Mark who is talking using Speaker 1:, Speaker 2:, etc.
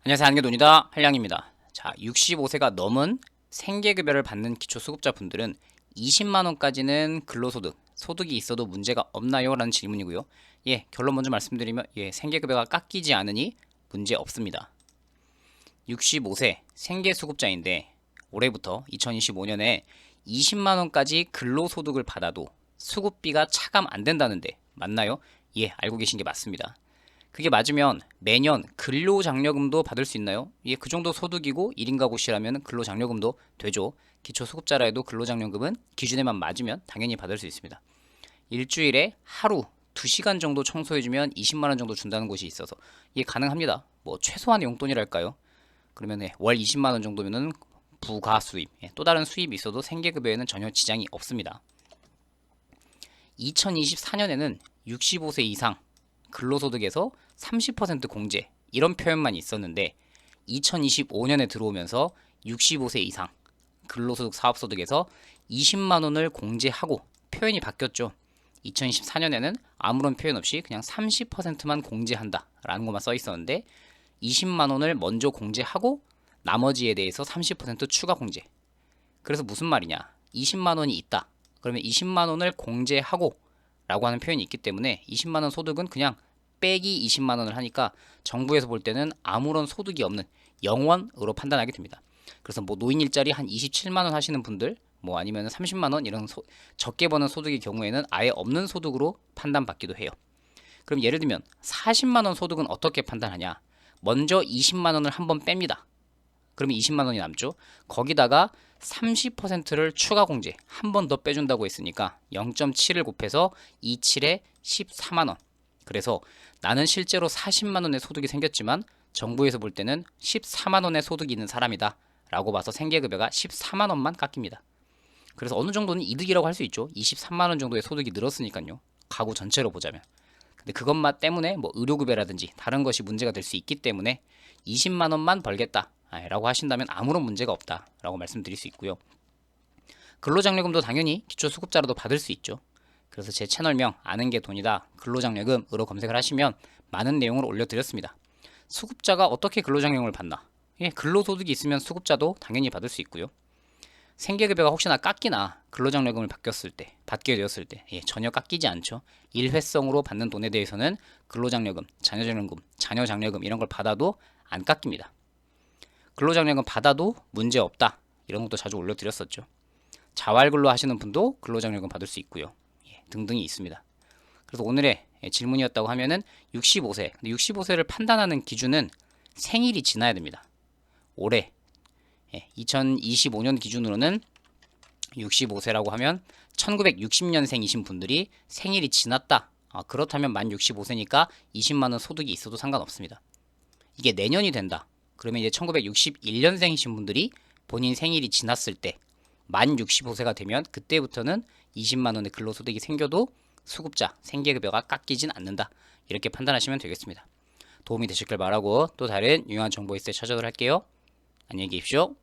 Speaker 1: 안녕하세요. 한개돈이다. 한량입니다. 자, 65세가 넘은 생계급여를 받는 기초수급자분들은 20만원까지는 근로소득, 소득이 있어도 문제가 없나요? 라는 질문이고요. 예, 결론 먼저 말씀드리면 생계급여가 깎이지 않으니 문제 없습니다. 65세 생계수급자인데 올해부터 2025년에 20만원까지 근로소득을 받아도 수급비가 차감 안 된다는데 맞나요? 예, 알고 계신 게 맞습니다. 그게 맞으면 매년 근로장려금도 받을 수 있나요? 예, 그 정도 소득이고 1인 가구시라면 근로장려금도 되죠. 기초수급자라 해도 근로장려금은 기준에만 맞으면 당연히 받을 수 있습니다. 일주일에 하루 2시간 정도 청소해주면 20만원 정도 준다는 곳이 있어서 이게 가능합니다. 뭐 최소한의 용돈이랄까요? 그러면 월 20만원 정도면은 부가 수입, 또 다른 수입이 있어도 생계급여에는 전혀 지장이 없습니다. 2024년에는 65세 이상 근로소득에서 30% 공제 이런 표현만 있었는데 2025년에 들어오면서 65세 이상 근로소득 사업소득에서 20만원을 공제하고 표현이 바뀌었죠. 2024년에는 아무런 표현 없이 그냥 30%만 공제한다 라는 것만 써 있었는데 20만원을 먼저 공제하고 나머지에 대해서 30% 추가 공제. 그래서 무슨 말이냐, 20만원이 있다 그러면 20만원을 공제하고 라고 하는 표현이 있기 때문에 20만원 소득은 그냥 빼기 20만원을 하니까 정부에서 볼 때는 아무런 소득이 없는 0원으로 판단하게 됩니다. 그래서 뭐 노인 일자리 한 27만원 하시는 분들 뭐 아니면 30만원 이런 적게 버는 소득의 경우에는 아예 없는 소득으로 판단받기도 해요. 그럼 예를 들면 40만원 소득은 어떻게 판단하냐, 먼저 20만원을 한번 뺍니다. 그러면 20만원이 남죠. 거기다가 30%를 추가 공제 한 번 더 빼준다고 했으니까 0.7을 곱해서 27에 14만원. 그래서 나는 실제로 40만원의 소득이 생겼지만 정부에서 볼 때는 14만원의 소득이 있는 사람이다 라고 봐서 생계급여가 14만원만 깎입니다. 그래서 어느 정도는 이득이라고 할 수 있죠. 23만원 정도의 소득이 늘었으니까요. 가구 전체로 보자면. 근데 그것만 때문에 뭐 의료급여라든지 다른 것이 문제가 될 수 있기 때문에 20만원만 벌겠다 라고 하신다면 아무런 문제가 없다 라고 말씀드릴 수 있고요. 근로장려금도 당연히 기초수급자라도 받을 수 있죠. 그래서 제 채널명 아는 게 돈이다 근로장려금으로 검색을 하시면 많은 내용을 올려드렸습니다. 수급자가 어떻게 근로장려금을 받나? 예, 근로소득이 있으면 수급자도 당연히 받을 수 있고요. 생계급여가 혹시나 깎이나 근로장려금을 받게 되었을 때 전혀 깎이지 않죠. 일회성으로 받는 돈에 대해서는 근로장려금, 자녀장려금 이런 걸 받아도 안 깎입니다. 근로장려금 받아도 문제 없다 이런 것도 자주 올려드렸었죠. 자활근로 하시는 분도 근로장려금 받을 수 있고요. 등등이 있습니다. 그래서 오늘의 질문이었다고 하면은 65세. 근데 65세를 판단하는 기준은 생일이 지나야 됩니다. 올해 2025년 기준으로는 65세라고 하면 1960년생이신 분들이 생일이 지났다. 그렇다면 만 65세니까 20만원 소득이 있어도 상관없습니다. 이게 내년이 된다. 그러면 이제 1961년생이신 분들이 본인 생일이 지났을 때 만 65세가 되면 그때부터는 20만원의 근로소득이 생겨도 수급자 생계급여가 깎이진 않는다. 이렇게 판단하시면 되겠습니다. 도움이 되셨길 바라고 또 다른 유용한 정보 있을 때 찾아오도록 할게요. 안녕히 계십시오.